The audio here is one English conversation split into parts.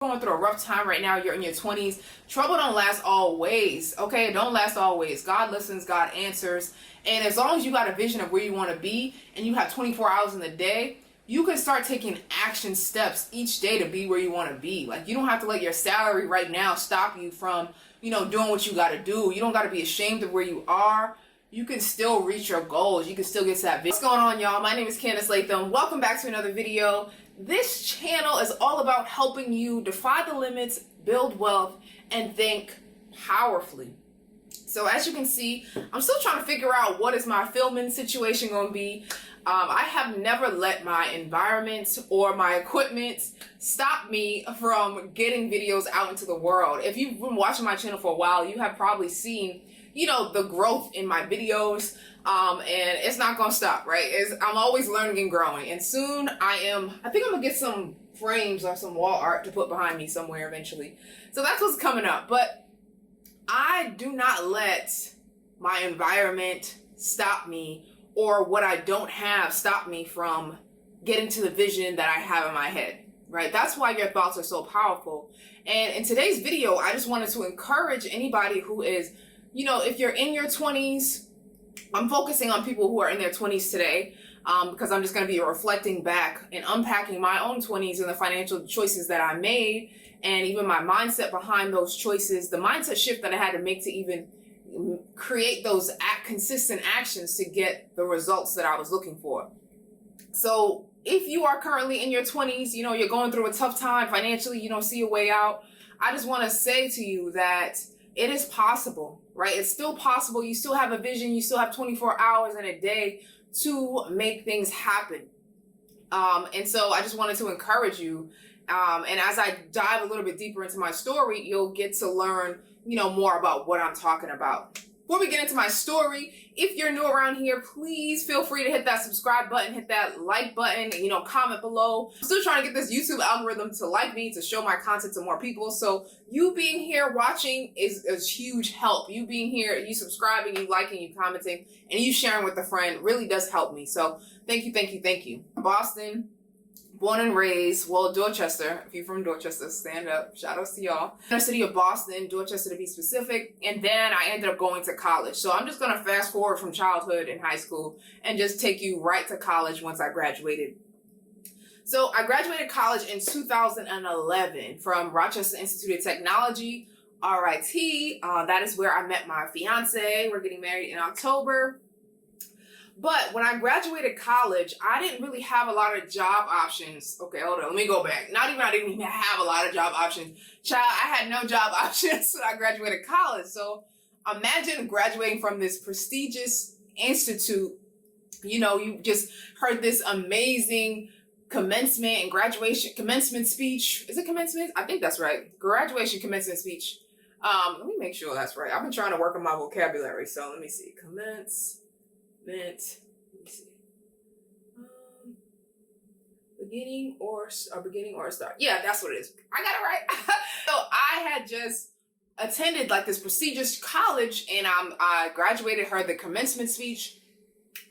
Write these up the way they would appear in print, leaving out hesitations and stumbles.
Going through a rough time right now, you're in your 20s, trouble don't last always, okay? It don't last always. God listens, God answers, and as long as you got a vision of where you want to be and you have 24 hours in the day, you can start taking action steps each day to be where you want to be. Like, you don't have to let your salary right now stop you from, doing what you got to do. You don't got to be ashamed of where you are. You can still reach your goals. You can still get to that vision. What's going on, y'all? My name is Candice Latham. Welcome back to another video. This channel is all about helping you defy the limits, build wealth, and think powerfully. So as you can see, I'm still trying to figure out what is my filming situation going to be. I have never let my environment or my equipment stop me from getting videos out into the world. If you've been watching my channel for a while, you have probably seen the growth in my videos, and it's not gonna stop, right? I'm always learning and growing, and soon I think I'm gonna get some frames or some wall art to put behind me somewhere eventually. So that's what's coming up. But I do not let my environment stop me, or what I don't have stop me from getting to the vision that I have in my head, right? That's why your thoughts are so powerful. And in today's video, I just wanted to encourage anybody who is, if you're in your 20s, I'm focusing on people who are in their 20s today, because I'm just going to be reflecting back and unpacking my own 20s and the financial choices that I made, and even my mindset behind those choices, the mindset shift that I had to make to even create those consistent actions to get the results that I was looking for. So if you are currently in your 20s, you're going through a tough time financially, you don't see a way out, I just want to say to you that it is possible, right? It's still possible. You still have a vision. You still have 24 hours in a day to make things happen. And so I just wanted to encourage you. And as I dive a little bit deeper into my story, you'll get to learn, more about what I'm talking about. Before we get into my story, if you're new around here, please feel free to hit that subscribe button, hit that like button, and, comment below. I'm still trying to get this YouTube algorithm to like me, to show my content to more people. So you being here watching is huge help. You being here, you subscribing, you liking, you commenting, and you sharing with a friend really does help me. So thank you, thank you, thank you. Boston. Born and raised, Dorchester. If you're from Dorchester, stand up. Shout outs to y'all. In the city of Boston, Dorchester to be specific. And then I ended up going to college. So I'm just going to fast forward from childhood and high school and just take you right to college once I graduated. So I graduated college in 2011 from Rochester Institute of Technology, RIT. That is where I met my fiance. We're getting married in October. But when I graduated college, I didn't really have a lot of job options. Okay, hold on. Let me go back. I didn't even have a lot of job options. Child, I had no job options when I graduated college. So imagine graduating from this prestigious institute. You just heard this amazing commencement and commencement speech. Is it commencement? I think that's right. Graduation commencement speech. Let me make sure that's right. I've been trying to work on my vocabulary. So let me see. Let me see. Beginning or start. Yeah, that's what it is. I got it right. So I had just attended like this prestigious college, and I graduated, heard the commencement speech,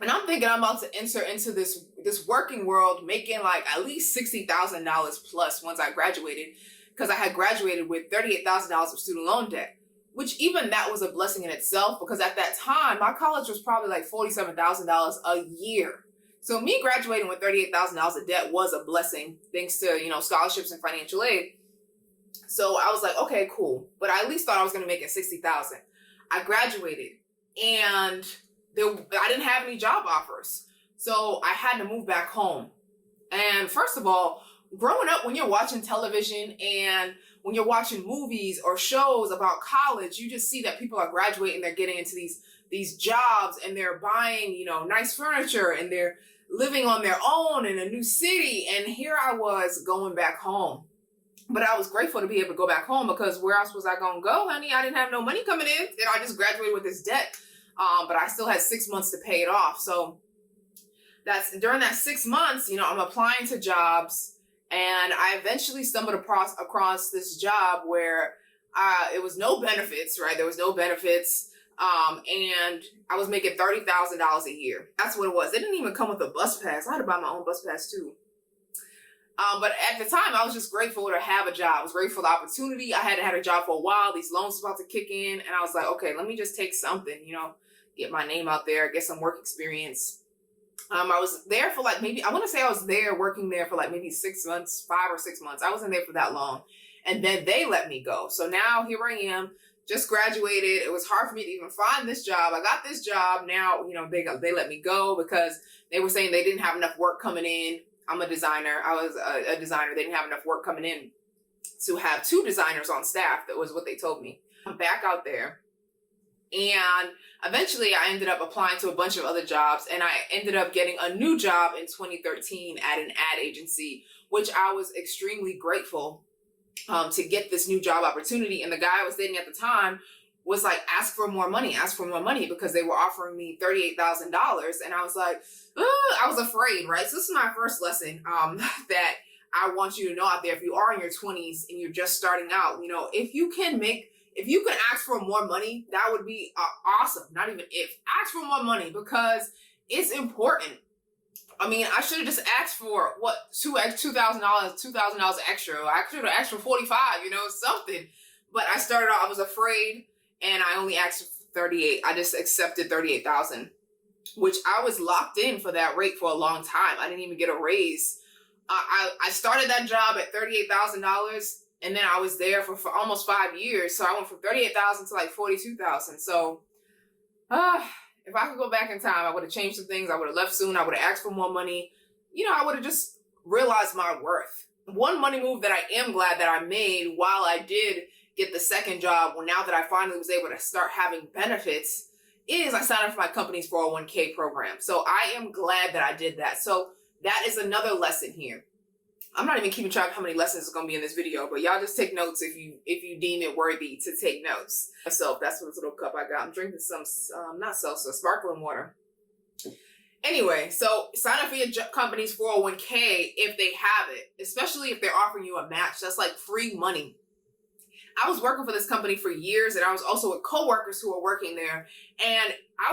and I'm thinking I'm about to enter into this working world, making like at least $60,000 plus once I graduated, because I had graduated with $38,000 of student loan debt. Which even that was a blessing in itself, because at that time, my college was probably like $47,000 a year. So me graduating with $38,000 of debt was a blessing, thanks to, scholarships and financial aid. So I was like, okay, cool. But I at least thought I was going to make it $60,000. I graduated, and I didn't have any job offers. So I had to move back home. And first of all, growing up, when you're watching television and when you're watching movies or shows about college, you just see that people are graduating, they're getting into these jobs, and they're buying, nice furniture, and they're living on their own in a new city. And here I was going back home. But I was grateful to be able to go back home, because where else was I going to go, honey? I didn't have no money coming in, and I just graduated with this debt. But I still had 6 months to pay it off. So during that 6 months, I'm applying to jobs. And I eventually stumbled across this job where it was no benefits, right? There was no benefits. And I was making $30,000 a year. That's what it was. They didn't even come with a bus pass. I had to buy my own bus pass too. But at the time, I was just grateful to have a job. I was grateful for the opportunity. I hadn't had a job for a while. These loans were about to kick in. And I was like, okay, let me just take something, get my name out there, get some work experience. I was there for like maybe, I want to say I was working there for like maybe 6 months, 5 or 6 months. I wasn't there for that long. And then they let me go. So now here I am, just graduated. It was hard for me to even find this job. I got this job. Now, they let me go because they were saying they didn't have enough work coming in. I'm a designer. I was a designer. They didn't have enough work coming in to have 2 designers on staff. That was what they told me. I'm back out there. And eventually I ended up applying to a bunch of other jobs, and I ended up getting a new job in 2013 at an ad agency, which I was extremely grateful to get this new job opportunity. And the guy I was dating at the time was like, ask for more money, because they were offering me $38,000. And I was like, I was afraid, right? So this is my first lesson that I want you to know out there. If you are in your 20s and you're just starting out, if you can ask for more money, that would be awesome. Not even if. Ask for more money because it's important. I mean, I should have just asked for $2,000 extra. I should have asked for 45, something. But I started out, I was afraid, and I only asked for 38. I just accepted 38,000, which I was locked in for that rate for a long time. I didn't even get a raise. I started that job at $38,000. And then I was there for almost 5 years. So I went from 38,000 to like 42,000. So if I could go back in time, I would have changed some things. I would have left soon. I would have asked for more money. I would have just realized my worth. One money move that I am glad that I made while I did get the second job, now that I finally was able to start having benefits, is I signed up for my company's 401k program. So I am glad that I did that. So that is another lesson here. I'm not even keeping track of how many lessons is going to be in this video, but y'all just take notes if you deem it worthy to take notes. So that's what this little cup I got. I'm drinking some, not seltzer, sparkling water. Anyway, so sign up for your company's 401k if they have it, especially if they're offering you a match. That's like free money. I was working for this company for years, and I was also with coworkers who were working there. And I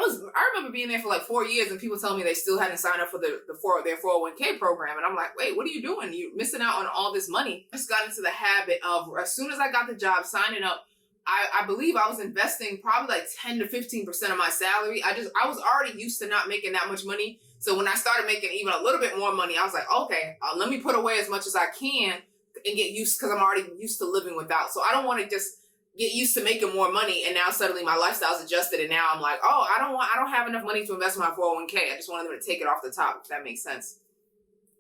remember being there for like 4 years, and people telling me they still hadn't signed up for their 401k program. And I'm like, wait, what are you doing? You're missing out on all this money. I just got into the habit of, as soon as I got the job, signing up. I believe I was investing probably like 10 to 15% of my salary. I was already used to not making that much money. So when I started making even a little bit more money, I was like, okay, let me put away as much as I can and get used, because I'm already used to living without. So I don't want to just get used to making more money and now suddenly my lifestyle's adjusted and now I'm like, oh, I don't have enough money to invest in my 401k. I just wanted them to take it off the top, if that makes sense.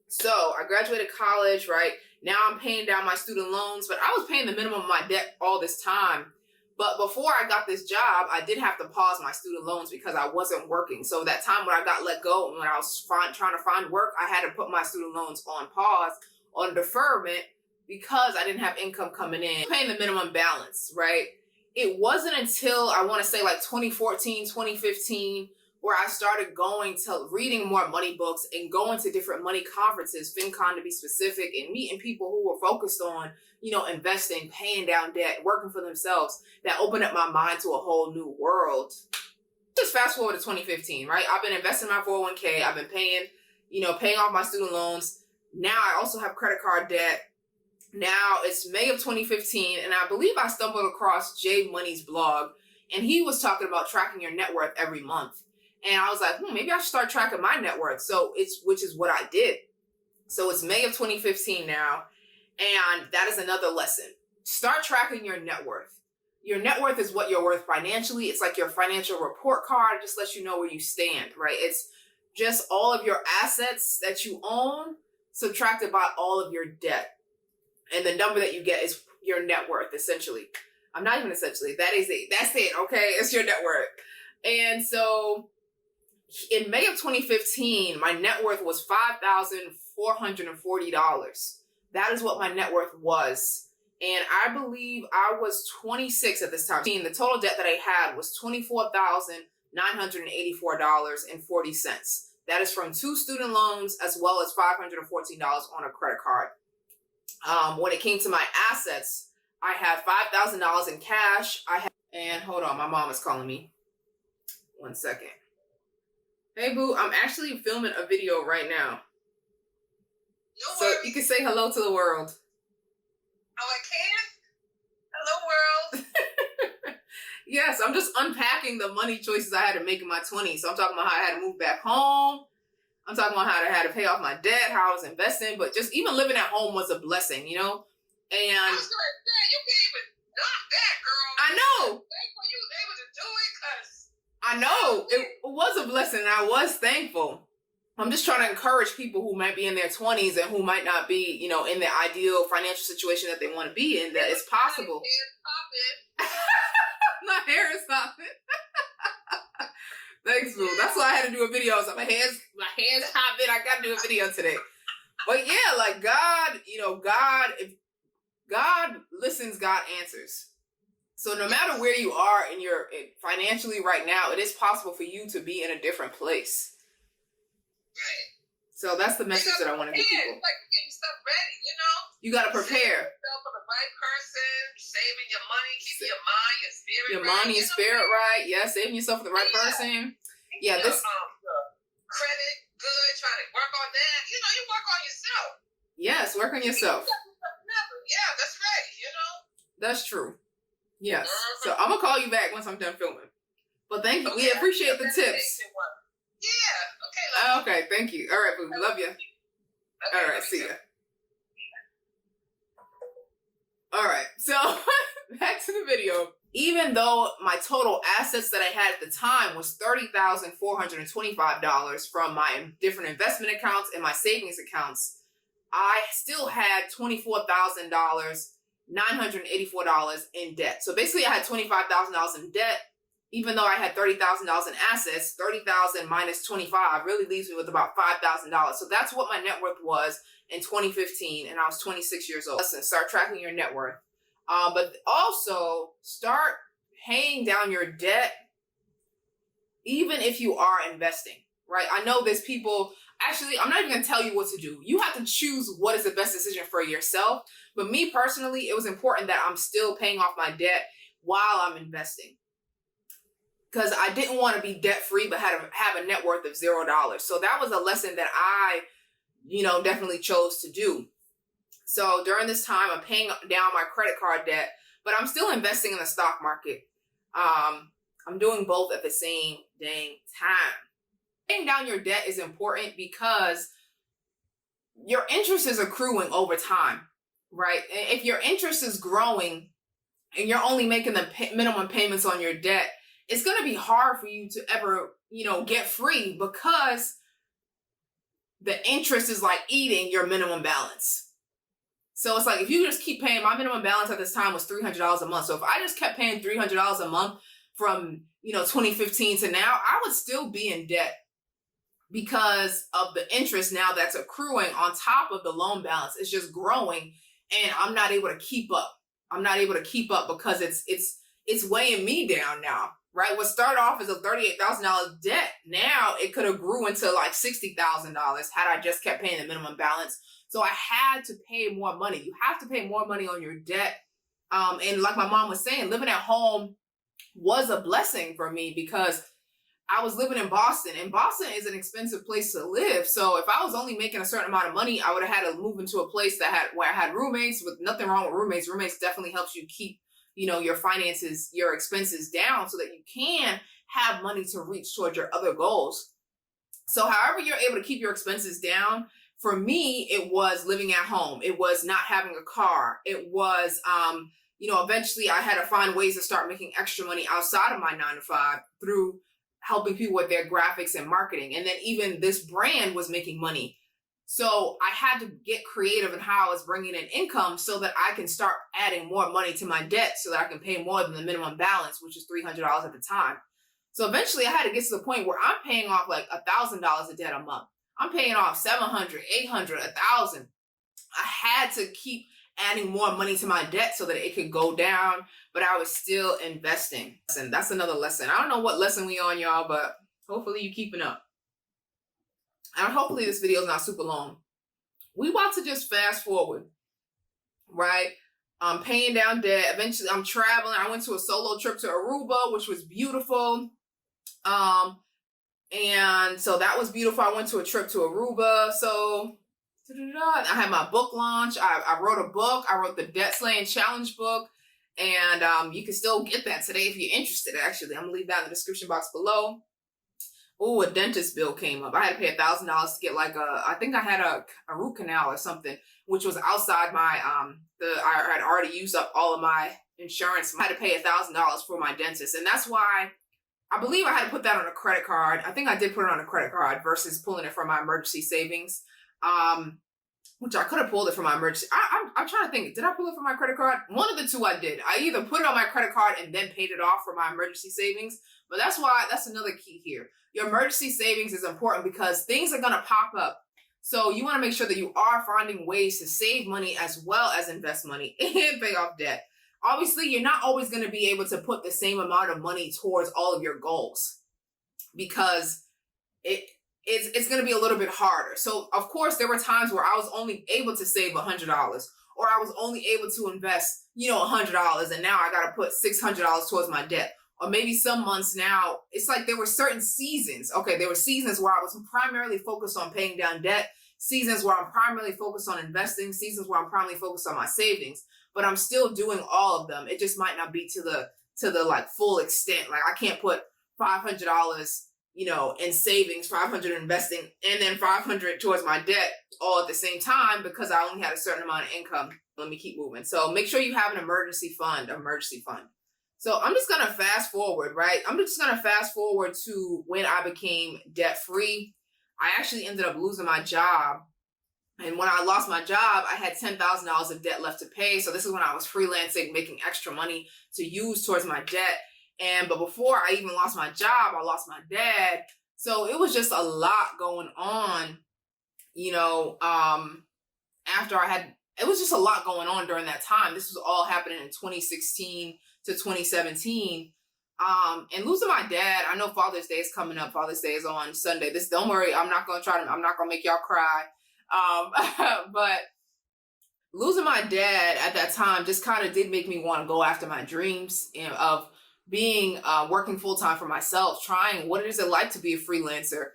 So I graduated college, right? Now I'm paying down my student loans, but I was paying the minimum of my debt all this time. But before I got this job, I did have to pause my student loans because I wasn't working. So that time when I got let go and when I was trying to find work, I had to put my student loans on pause, on deferment, because I didn't have income coming in, paying the minimum balance, right? It wasn't until I want to say like 2014, 2015, where I started reading more money books and going to different money conferences, FinCon to be specific, and meeting people who were focused on, investing, paying down debt, working for themselves, that opened up my mind to a whole new world. Just fast forward to 2015, right? I've been investing in my 401k. I've been paying off my student loans. Now I also have credit card debt. Now it's May of 2015, and I believe I stumbled across Jay Money's blog, and he was talking about tracking your net worth every month. And I was like, maybe I should start tracking my net worth. Which is what I did. So it's May of 2015 now, and that is another lesson. Start tracking your net worth. Your net worth is what you're worth financially. It's like your financial report card. It just lets you know where you stand, right? It's just all of your assets that you own subtracted by all of your debt. And the number that you get is your net worth, essentially. I'm not even essentially. That is it. That's it, okay? It's your net worth. And so in May of 2015, my net worth was $5,440. That is what my net worth was. And I believe I was 26 at this time. The total debt that I had was $24,984.40. That is from 2 student loans as well as $514 on a credit card. When it came to my assets, I had $5,000 in cash. And hold on, my mom is calling me. 1 second. Hey boo, I'm actually filming a video right now. No So worries. you can say hello to the world. Oh, I can? Hello, world. Yes, I'm just unpacking the money choices I had to make in my 20s. So I'm talking about how I had to move back home. I'm talking about how I had to pay off my debt, how I was investing, but just even living at home was a blessing, you know? And I was going to say, you can't even knock that, girl. I know. Thankful you was able to do it, because I know it was a blessing, and I was thankful. I'm just trying to encourage people who might be in their 20s and who might not be, you know, in the ideal financial situation that they want to be in, that it's possible. My hair is popping. Thanks, boo. That's why I had to do a video. So my hair's popping. I got to do a video today. But yeah, like God, you know, if God listens, God answers. So no matter where you are in your financially right now, it is possible for you to be in a different place. Right. So that's the message that I want to give people. It's like getting stuff ready, you know? You got to prepare. Yourself for the right person, saving your money, keeping your mind, your spirit your right. Your mind, your spirit right. Yeah, saving yourself for the right person. Yeah, this credit good, trying to work on that. You know, you work on yourself. Yes, work on yourself. Yeah, that's right, you know? That's true. Yes. So I'm going to call you back once I'm done filming. But thank you. Okay, we appreciate the tips. Yeah. Okay, thank you. All right, boo. Love you. Okay, all right, see ya. All right, so back to the video. Even though my total assets that I had at the time was $30,425 from my different investment accounts and my savings accounts, I still had $24,984 in debt. So basically I had $25,000 in debt. Even though I had $30,000 in assets, 30,000 minus 25 really leaves me with about $5,000. So that's what my net worth was in 2015, and I was 26 years old. Listen, start tracking your net worth. But also start paying down your debt, even if you are investing, right? I know there's people, actually, I'm not even going to tell you what to do. You have to choose what is the best decision for yourself. But me personally, it was important that I'm still paying off my debt while I'm investing, because I didn't want to be debt free, but have a net worth of $0. So that was a lesson that I, you know, definitely chose to do. So during this time, I'm paying down my credit card debt, but I'm still investing in the stock market. I'm doing both at the same dang time. Paying down your debt is important because your interest is accruing over time, right? If your interest is growing and you're only making the minimum payments on your debt, it's going to be hard for you to ever, you know, get free, because the interest is like eating your minimum balance. So it's like, if you just keep paying, my minimum balance at this time was $300 a month. So if I just kept paying $300 a month from, you know, 2015 to now, I would still be in debt because of the interest now that's accruing on top of the loan balance. It's just growing, and I'm not able to keep up. I'm not able to keep up because it's weighing me down now. Right? What started off as a $38,000 debt, now it could have grew into like $60,000 had I just kept paying the minimum balance. So I had to pay more money. You have to pay more money on your debt. And like my mom was saying, living at home was a blessing for me because I was living in Boston, and Boston is an expensive place to live. So if I was only making a certain amount of money, I would have had to move into a place where I had roommates. With nothing wrong with roommates. Roommates definitely helps you keep, you know, your finances, your expenses down so that you can have money to reach towards your other goals. So however you're able to keep your expenses down, for me, it was living at home. It was not having a car. It was, you know, eventually I had to find ways to start making extra money outside of my 9-to-5 through helping people with their graphics and marketing. And then even this brand was making money. So I had to get creative in how I was bringing in income so that I can start adding more money to my debt so that I can pay more than the minimum balance, which is $300 at the time. So eventually I had to get to the point where I'm paying off like $1,000 of debt a month. I'm paying off $700, $800, $1,000. I had to keep adding more money to my debt so that it could go down, but I was still investing. And that's another lesson. I don't know what lesson we on, y'all, but hopefully you keeping up. And hopefully this video is not super long. We about to just fast forward, right? I'm paying down debt. Eventually I'm traveling. I went to a solo trip to Aruba, which was beautiful. And so that was beautiful. I went to a trip to Aruba. So I had my book launch. I wrote a book. I wrote the Debt Slaying Challenge book. And you can still get that today if you're interested, actually. I'm going to leave that in the description box below. Oh, a dentist bill came up. I had to pay $1,000 to get I think I had a root canal or something, which was outside my, I had already used up all of my insurance. I had to pay $1,000 for my dentist. And that's why I believe I had to put that on a credit card. I think I did put it on a credit card versus pulling it from my emergency savings. Which I could have pulled it from my emergency. I'm trying to think. Did I pull it from my credit card? One of the two I did. I either put it on my credit card and then paid it off for my emergency savings. But that's another key here. Your emergency savings is important because things are going to pop up. So you want to make sure that you are finding ways to save money as well as invest money and pay off debt. Obviously, you're not always going to be able to put the same amount of money towards all of your goals because it's going to be a little bit harder. So, of course, there were times where I was only able to save $100 or I was only able to invest, $100 and now I got to put $600 towards my debt. Or maybe some months now, it's like there were certain seasons. Okay, there were seasons where I was primarily focused on paying down debt, seasons where I'm primarily focused on investing, seasons where I'm primarily focused on my savings, but I'm still doing all of them. It just might not be to the like full extent. Like I can't put $500 in savings, 500 investing, and then 500 towards my debt all at the same time because I only had a certain amount of income. Let me keep moving. So make sure you have an emergency fund. So I'm just going to fast forward, right? I'm just going to fast forward to when I became debt free. I actually ended up losing my job. And when I lost my job, I had $10,000 of debt left to pay. So this is when I was freelancing, making extra money to use towards my debt. But before I even lost my job, I lost my dad. So it was just a lot going on, it was just a lot going on during that time. This was all happening in 2016 to 2017. And losing my dad, I know Father's Day is coming up. Father's Day is on Sunday. Don't worry, I'm not going to make y'all cry. But losing my dad at that time just kind of did make me want to go after my dreams of being working full-time for myself, trying what is it like to be a freelancer.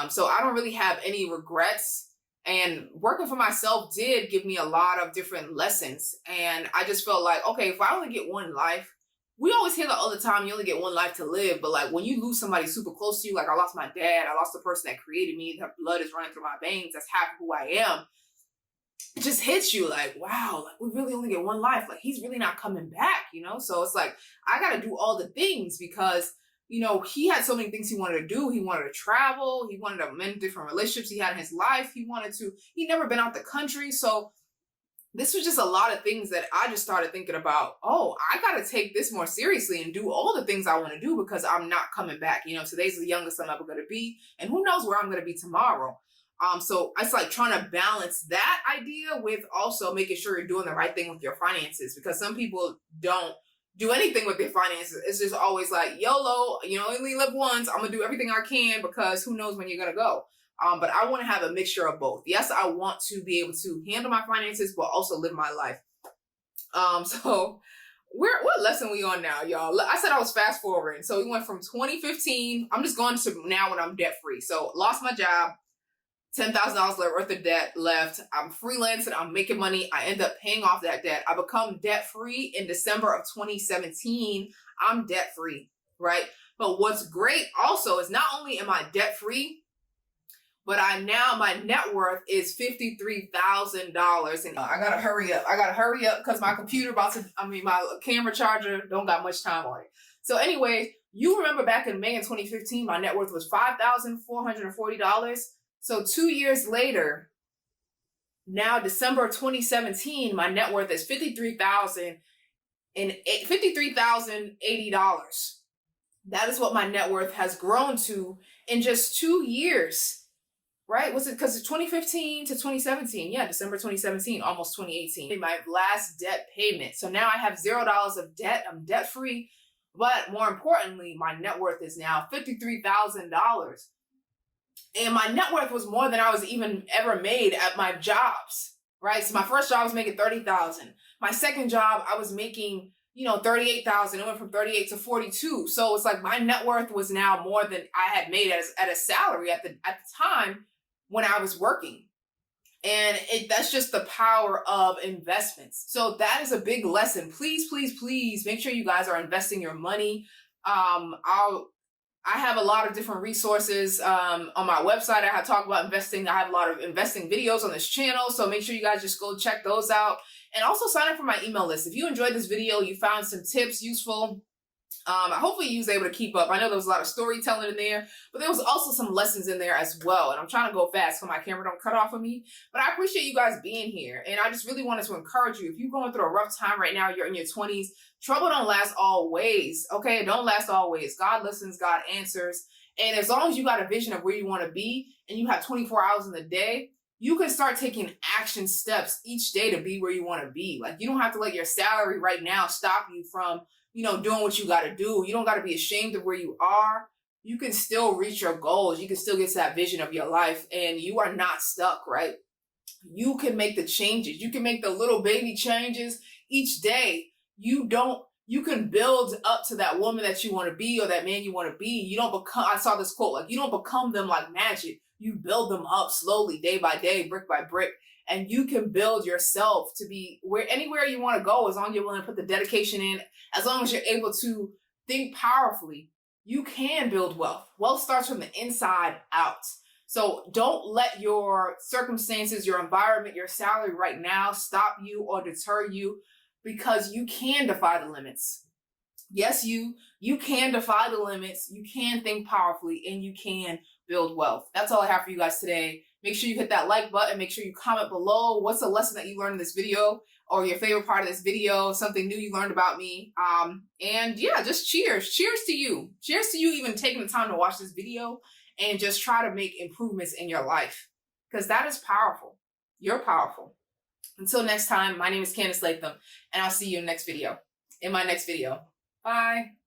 So I don't really have any regrets, and working for myself did give me a lot of different lessons. And I just felt like, okay, if I only get one life, we always hear that all the time, you only get one life to live. But like when you lose somebody super close to you, like I lost my dad, I lost the person that created me, their blood is running through my veins, that's half who I am. It just hits you like, wow, like we really only get one life. Like he's really not coming back, So it's like, I got to do all the things because, he had so many things he wanted to do. He wanted to travel. He wanted to mend different relationships he had in his life. He'd never been out the country. So this was just a lot of things that I just started thinking about, oh, I got to take this more seriously and do all the things I want to do because I'm not coming back. Today's the youngest I'm ever going to be. And who knows where I'm going to be tomorrow. So it's like trying to balance that idea with also making sure you're doing the right thing with your finances, because some people don't do anything with their finances. It's just always like YOLO, only live once. I'm going to do everything I can because who knows when you're going to go. But I want to have a mixture of both. Yes, I want to be able to handle my finances, but also live my life. So what lesson we on now, y'all? I said I was fast forwarding. So we went from 2015. I'm just going to now when I'm debt free. So lost my job, $10,000 worth of debt left. I'm freelancing. I'm making money. I end up paying off that debt. I become debt free in December of 2017. I'm debt free, right? But what's great also is not only am I debt free, but my net worth is $53,000. And I gotta hurry up because my my camera charger don't got much time on it. So anyway, you remember back in May of 2015, my net worth was $5,440. So 2 years later, now December 2017, my net worth is $53,080. That is what my net worth has grown to in just 2 years, right? Was it because it's 2015 to 2017? Yeah, December 2017, almost 2018. My last debt payment. So now I have $0 of debt. I'm debt free. But more importantly, my net worth is now $53,000. And my net worth was more than I was even ever made at my jobs, right? So my first job I was making $30,000. My second job I was making, $38,000. It went from 38 to 42. So it's like my net worth was now more than I had made at a salary at the time when I was working. And that's just the power of investments. So that is a big lesson. Please, please, please make sure you guys are investing your money. I have a lot of different resources on my website. I talk about investing. I have a lot of investing videos on this channel. So make sure you guys just go check those out. And also sign up for my email list. If you enjoyed this video, you found some tips useful, hopefully you was able to keep up. I know there was a lot of storytelling in there, but there was also some lessons in there as well. And I'm trying to go fast so my camera don't cut off of me. But I appreciate you guys being here. And I just really wanted to encourage you. If you're going through a rough time right now, you're in your 20s, trouble don't last always. Okay, it don't last always. God listens, God answers. And as long as you got a vision of where you want to be and you have 24 hours in the day, you can start taking action steps each day to be where you want to be. Like, you don't have to let your salary right now stop you from doing what you got to do. You don't got to be ashamed of where you are. You can still reach your goals. You can still get to that vision of your life, and you are not stuck, right? You can make the changes. You can make the little baby changes each day. You can build up to that woman that you want to be or that man you want to be. You don't become, I saw this quote, like, you don't become them like magic. You build them up slowly, day by day, brick by brick. And you can build yourself to be anywhere you want to go, as long as you're willing to put the dedication in, as long as you're able to think powerfully. You can build wealth. Wealth starts from the inside out. So don't let your circumstances, your environment, your salary right now stop you or deter you, because you can defy the limits. Yes, you can defy the limits. You can think powerfully, and you can build wealth. That's all I have for you guys today. Make sure you hit that like button. Make sure you comment below what's a lesson that you learned in this video, or your favorite part of this video, something new you learned about me. And yeah, just cheers. Cheers to you. Cheers to you even taking the time to watch this video and just try to make improvements in your life, because that is powerful. You're powerful. Until next time, my name is Candice Latham, and I'll see you in my next video. Bye.